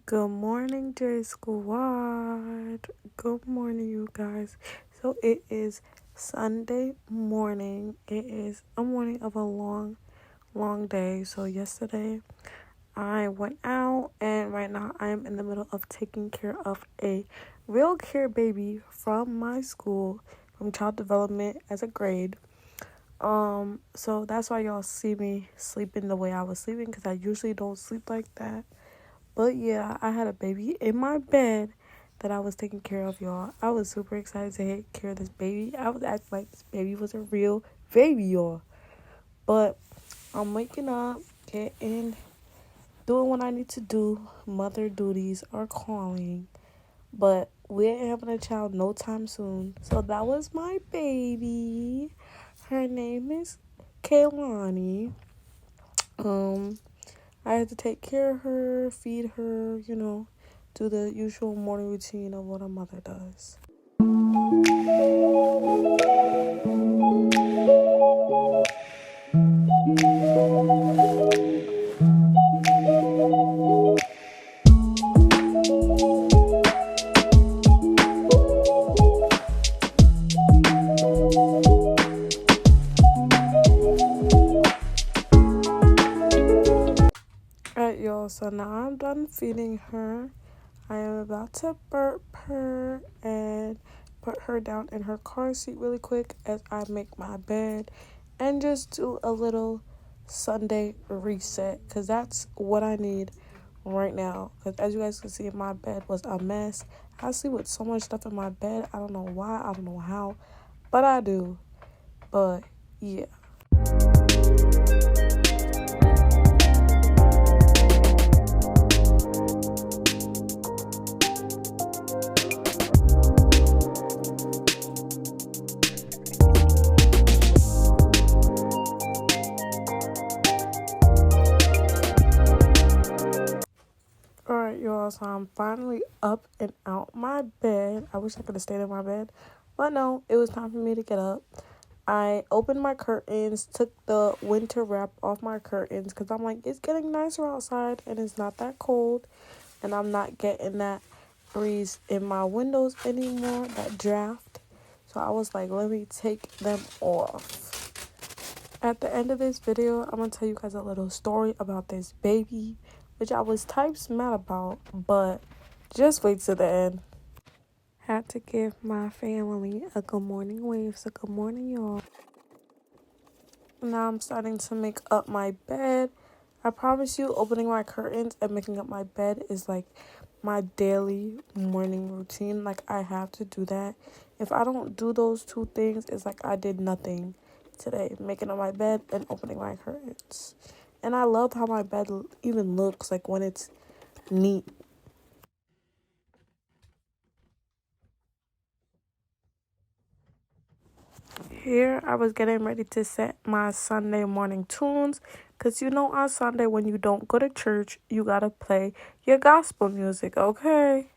Good morning, J Squad. Good morning, you guys. So it is Sunday morning. It is a morning of a long, long day. So yesterday I went out, and right now I am in the middle of taking care of a real care baby from my school, from child development as a grade. So that's why y'all see me sleeping the way I was sleeping, because I usually don't sleep like that. But yeah, I had a baby in my bed that I was taking care of, y'all. I was super excited to take care of this baby. I was acting like this baby was a real baby, y'all. But I'm waking up, doing what I need to do. Mother duties are calling. But we ain't having a child no time soon. So that was my baby. Her name is Kaylani. Um, I had to take care of her, feed her, do the usual morning routine of what a mother does. Alright, y'all, so now I'm done feeding her. I am about to burp her and put her down in her car seat really quick as I make my bed and just do a little Sunday reset, because that's what I need right now. Because as you guys can see, my bed was a mess. I sleep with so much stuff in my bed. I don't know why, I don't know how, but I do. But yeah. Alright, y'all, so I'm finally up and out my bed. I wish I could have stayed in my bed, but no, it was time for me to get up. I opened my curtains, took the winter wrap off my curtains, because I'm like, it's getting nicer outside and it's not that cold, and I'm not getting that breeze in my windows anymore, that draft. So I was like, let me take them off. At the end of this video, I'm going to tell you guys a little story about this baby, which I was types mad about, but just wait till the end. Had to give my family a good morning wave, so good morning, y'all. Now I'm starting to make up my bed. I promise you, opening my curtains and making up my bed is like my daily morning routine. Like, I have to do that. If I don't do those two things, it's like I did nothing today. Making up my bed and opening my curtains. And I love how my bed even looks, like when it's neat. Here, I was getting ready to set my Sunday morning tunes, because on Sunday when you don't go to church, you gotta play your gospel music, okay?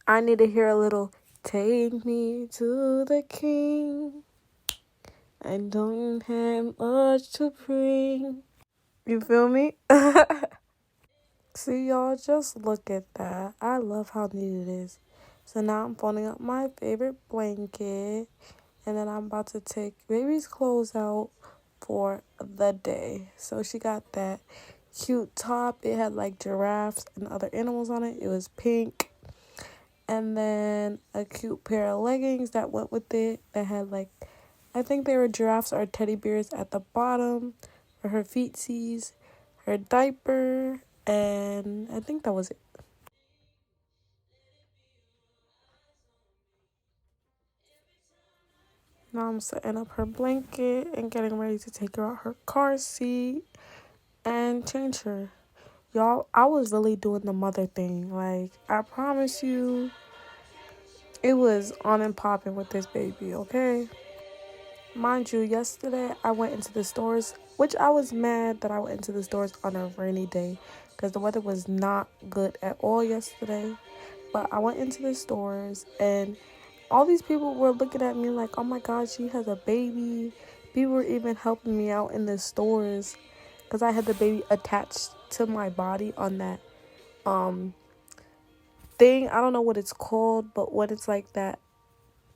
I need to hear a little, take me to the King. I don't have much to bring. You feel me? See, y'all, just look at that. I love how neat it is. So now I'm folding up my favorite blanket, and then I'm about to take baby's clothes out for the day. So she got that cute top. It had like giraffes and other animals on it. It was pink. And then a cute pair of leggings that went with it that had like, I think they were giraffes or teddy bears at the bottom for her feetsies, her diaper, and I think that was it. Now I'm setting up her blanket and getting ready to take her out her car seat and change her. Y'all, I was really doing the mother thing. Like, I promise you, it was on and popping with this baby, okay? Mind you, yesterday I went into the stores, which I was mad that I went into the stores on a rainy day, because the weather was not good at all yesterday. But I went into the stores, and all these people were looking at me like, oh my God, she has a baby. People were even helping me out in the stores, because I had the baby attached to my body on that thing, I don't know what it's called, but when it's like that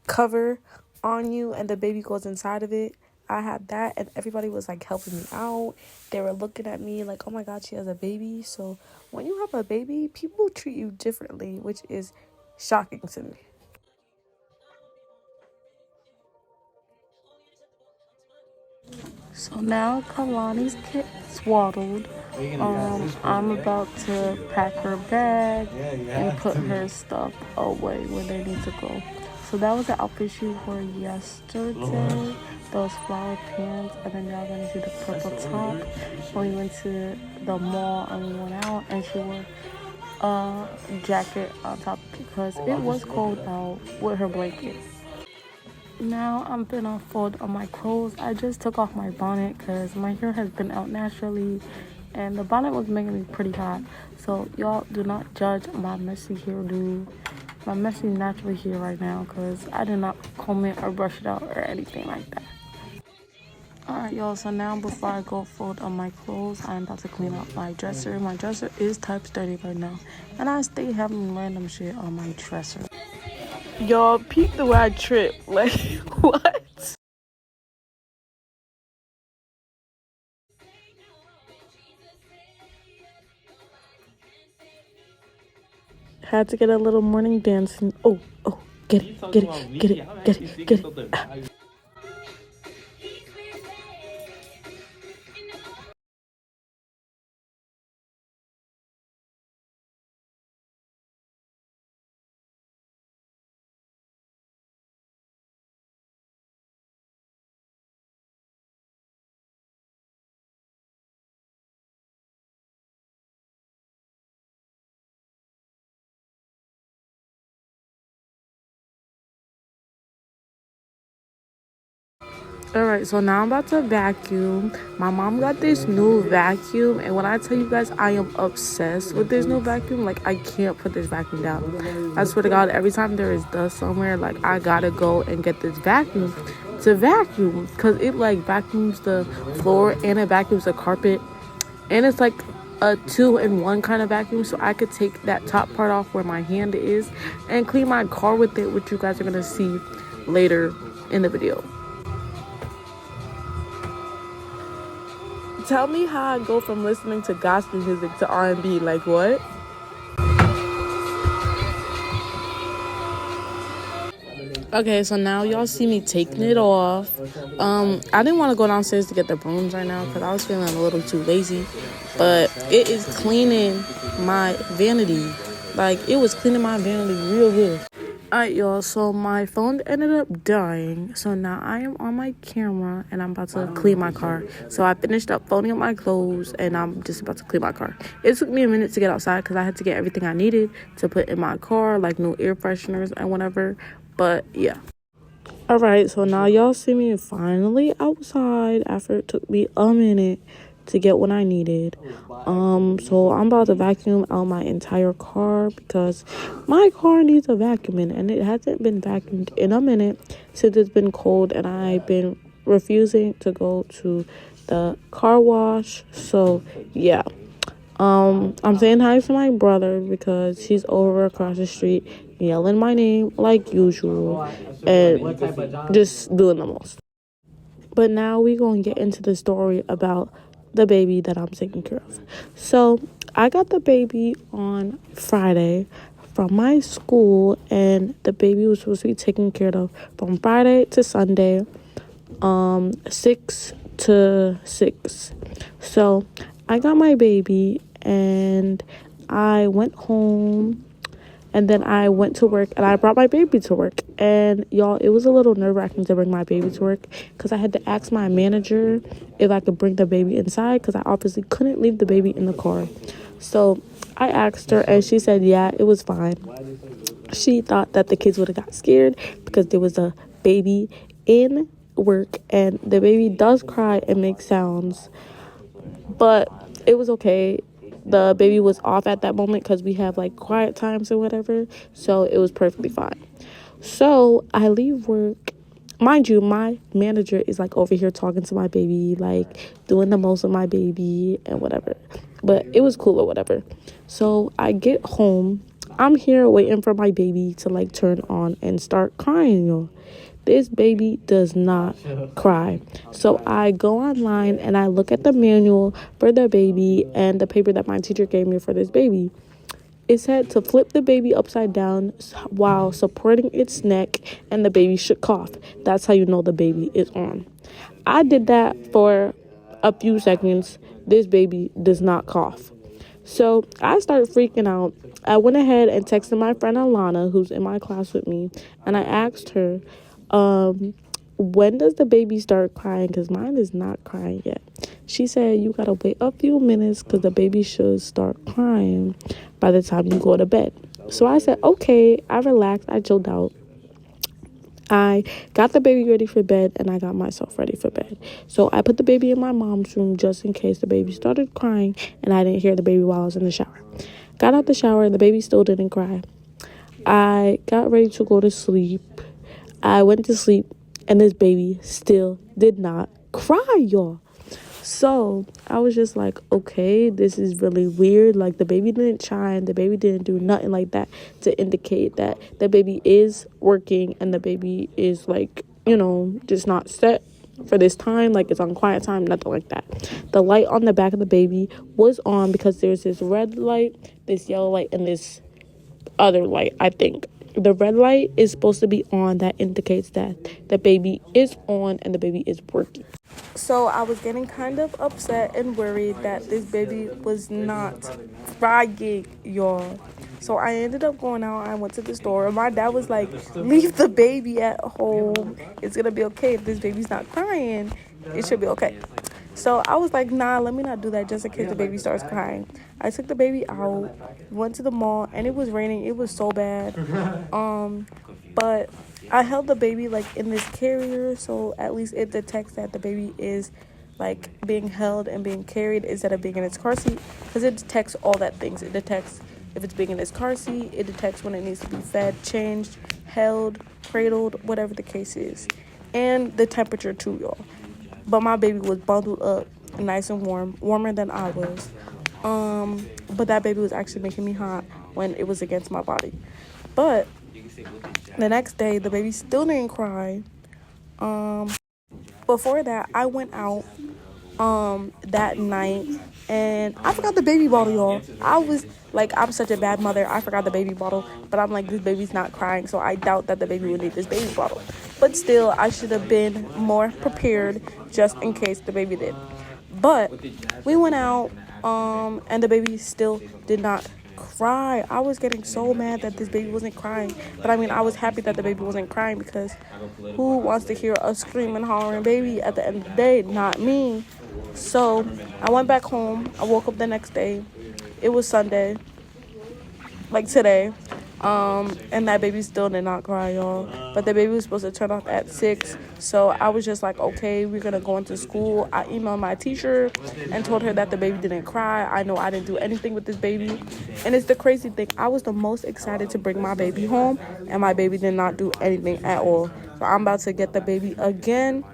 cover on you and the baby goes inside of it, I had that, and everybody was like helping me out. They were looking at me like, oh my god, she has a baby. So when you have a baby, people treat you differently, which is shocking to me. So now Kalani's kit swaddled. I'm about to pack her bag and put her stuff away where they need to go. So that was the outfit she wore yesterday. Those flower pants, and then y'all gonna see the purple top when we went to the mall and we went out, and she wore a jacket on top because it was cold out with her blanket. Now I'm gonna fold on my clothes. I just took off my bonnet because my hair has been out naturally and the bonnet was making me pretty hot. So y'all do not judge my messy hairdo, my messy natural hair right now, because I did not comb it or brush it out or anything like that. Alright y'all, so now before I go fold on my clothes, I'm about to clean up my dresser. My dresser is type sturdy right now, and I stay having random shit on my dresser. Y'all, peep the way I trip. Like, what? Had to get a little morning dancing. Oh, get it, get it, get it, get it, get it. Alright, so now I'm about to vacuum. My mom got this new vacuum, and when I tell you guys I am obsessed with this new vacuum, like I can't put this vacuum down. I swear to God, every time there is dust somewhere, like I gotta go and get this vacuum to vacuum, because it like vacuums the floor and it vacuums the carpet, and it's like a 2-in-1 kind of vacuum, so I could take that top part off where my hand is and clean my car with it, which you guys are gonna see later in the video. Tell me how I go from listening to gospel music to R&B. Like, what? Okay, so now y'all see me taking it off. I didn't want to go downstairs to get the brooms right now because I was feeling a little too lazy. But it is cleaning my vanity. Like, it was cleaning my vanity real good. Alright y'all, so my phone ended up dying, so now I am on my camera and I'm about to clean my car. So I finished up folding up my clothes and I'm just about to clean my car. It took me a minute to get outside because I had to get everything I needed to put in my car, like new air fresheners and whatever, but yeah. Alright, so now y'all see me finally outside after it took me a minute to get what I needed. So I'm about to vacuum out my entire car because my car needs a vacuuming, and it hasn't been vacuumed in a minute since it's been cold, and I've been refusing to go to the car wash. So yeah. I'm saying hi to my brother because he's over across the street yelling my name like usual and just doing the most. But now we're going to get into the story about the baby that I'm taking care of. So I got the baby on Friday from my school, and the baby was supposed to be taken care of from Friday to Sunday, 6 to 6. So I got my baby and I went home, and then I went to work and I brought my baby to work. And y'all, it was a little nerve-wracking to bring my baby to work because I had to ask my manager if I could bring the baby inside because I obviously couldn't leave the baby in the car. So I asked her and she said, yeah, it was fine. She thought that the kids would have got scared because there was a baby in work and the baby does cry and make sounds. But it was okay. The baby was off at that moment because we have like quiet times or whatever, so it was perfectly fine. So I leave work. Mind you, my manager is like over here talking to my baby, like doing the most of my baby and whatever, but it was cool or whatever. So I get home, I'm here waiting for my baby to like turn on and start crying, y'all. This baby does not cry. So I go online and I look at the manual for the baby and the paper that my teacher gave me for this baby. It said to flip the baby upside down while supporting its neck, and the baby should cough. That's how you know the baby is on. I did that for a few seconds. This baby does not cough. So I started freaking out. I went ahead and texted my friend Alana, who's in my class with me, and I asked her, when does the baby start crying? Because mine is not crying yet. She said, you gotta wait a few minutes because the baby should start crying by the time you go to bed. So I said, okay. I relaxed. I chilled out. I got the baby ready for bed and I got myself ready for bed. So I put the baby in my mom's room just in case the baby started crying and I didn't hear the baby while I was in the shower. Got out the shower and the baby still didn't cry. I got ready to go to sleep. I went to sleep and this baby still did not cry, y'all. So I was just like, okay, this is really weird. Like, the baby didn't chime. The baby didn't do nothing like that to indicate that the baby is working and the baby is, like, just not set for this time. Like, it's on quiet time, nothing like that. The light on the back of the baby was on because there's this red light, this yellow light, and this other light, I think. The red light is supposed to be on. That indicates that the baby is on and the baby is working. So I was getting kind of upset and worried that this baby was not crying, y'all. So I ended up going out. I went to the store. My dad was like, leave the baby at home. It's going to be okay. If this baby's not crying, it should be okay. So I was like, nah, let me not do that just in case the baby starts crying. I took the baby out, went to the mall, and it was raining. It was so bad. But I held the baby like in this carrier, so at least it detects that the baby is like being held and being carried instead of being in its car seat, because it detects all that things. It detects if it's being in its car seat, it detects when it needs to be fed, changed, held, cradled, whatever the case is, and the temperature too, y'all. But my baby was bundled up nice and warm, warmer than I was. But that baby was actually making me hot when it was against my body. But the next day, the baby still didn't cry. Before that, I went out that night and I forgot the baby bottle, y'all. I was like, I'm such a bad mother. I forgot the baby bottle, but I'm like, this baby's not crying, so I doubt that the baby would need this baby bottle. But still, I should have been more prepared just in case the baby did. But we went out, and the baby still did not cry. I was getting so mad that this baby wasn't crying. But I mean, I was happy that the baby wasn't crying, because who wants to hear a screaming, hollering baby at the end of the day? Not me. So I went back home. I woke up the next day. It was Sunday, like today. And that baby still did not cry, y'all. But the baby was supposed to turn off at 6. So I was just like, okay, we're going to go into school. I emailed my teacher and told her that the baby didn't cry. I know I didn't do anything with this baby. And it's the crazy thing. I was the most excited to bring my baby home, and my baby did not do anything at all. So I'm about to get the baby again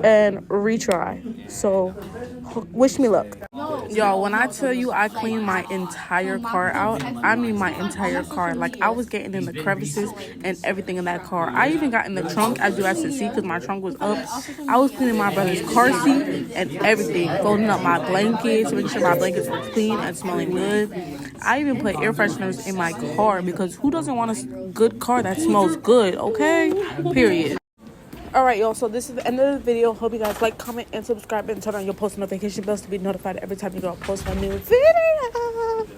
and retry. So wish me luck. Y'all, when I tell you I cleaned my entire car out, I mean my entire car. Like, I was getting in the crevices and everything in that car. I even got in the trunk, as you guys can see, because my trunk was up. I was cleaning my brother's car seat and everything, folding up my blankets, making sure my blankets were clean and smelling good. I even put air fresheners in my car, because who doesn't want a good car that smells good, okay? Period. Alright, y'all, so this is the end of the video. Hope you guys like, comment, and subscribe, and turn on your post notification bells to be notified every time you go post a new video.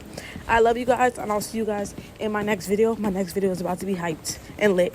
I love you guys, and I'll see you guys in my next video. My next video is about to be hyped and lit.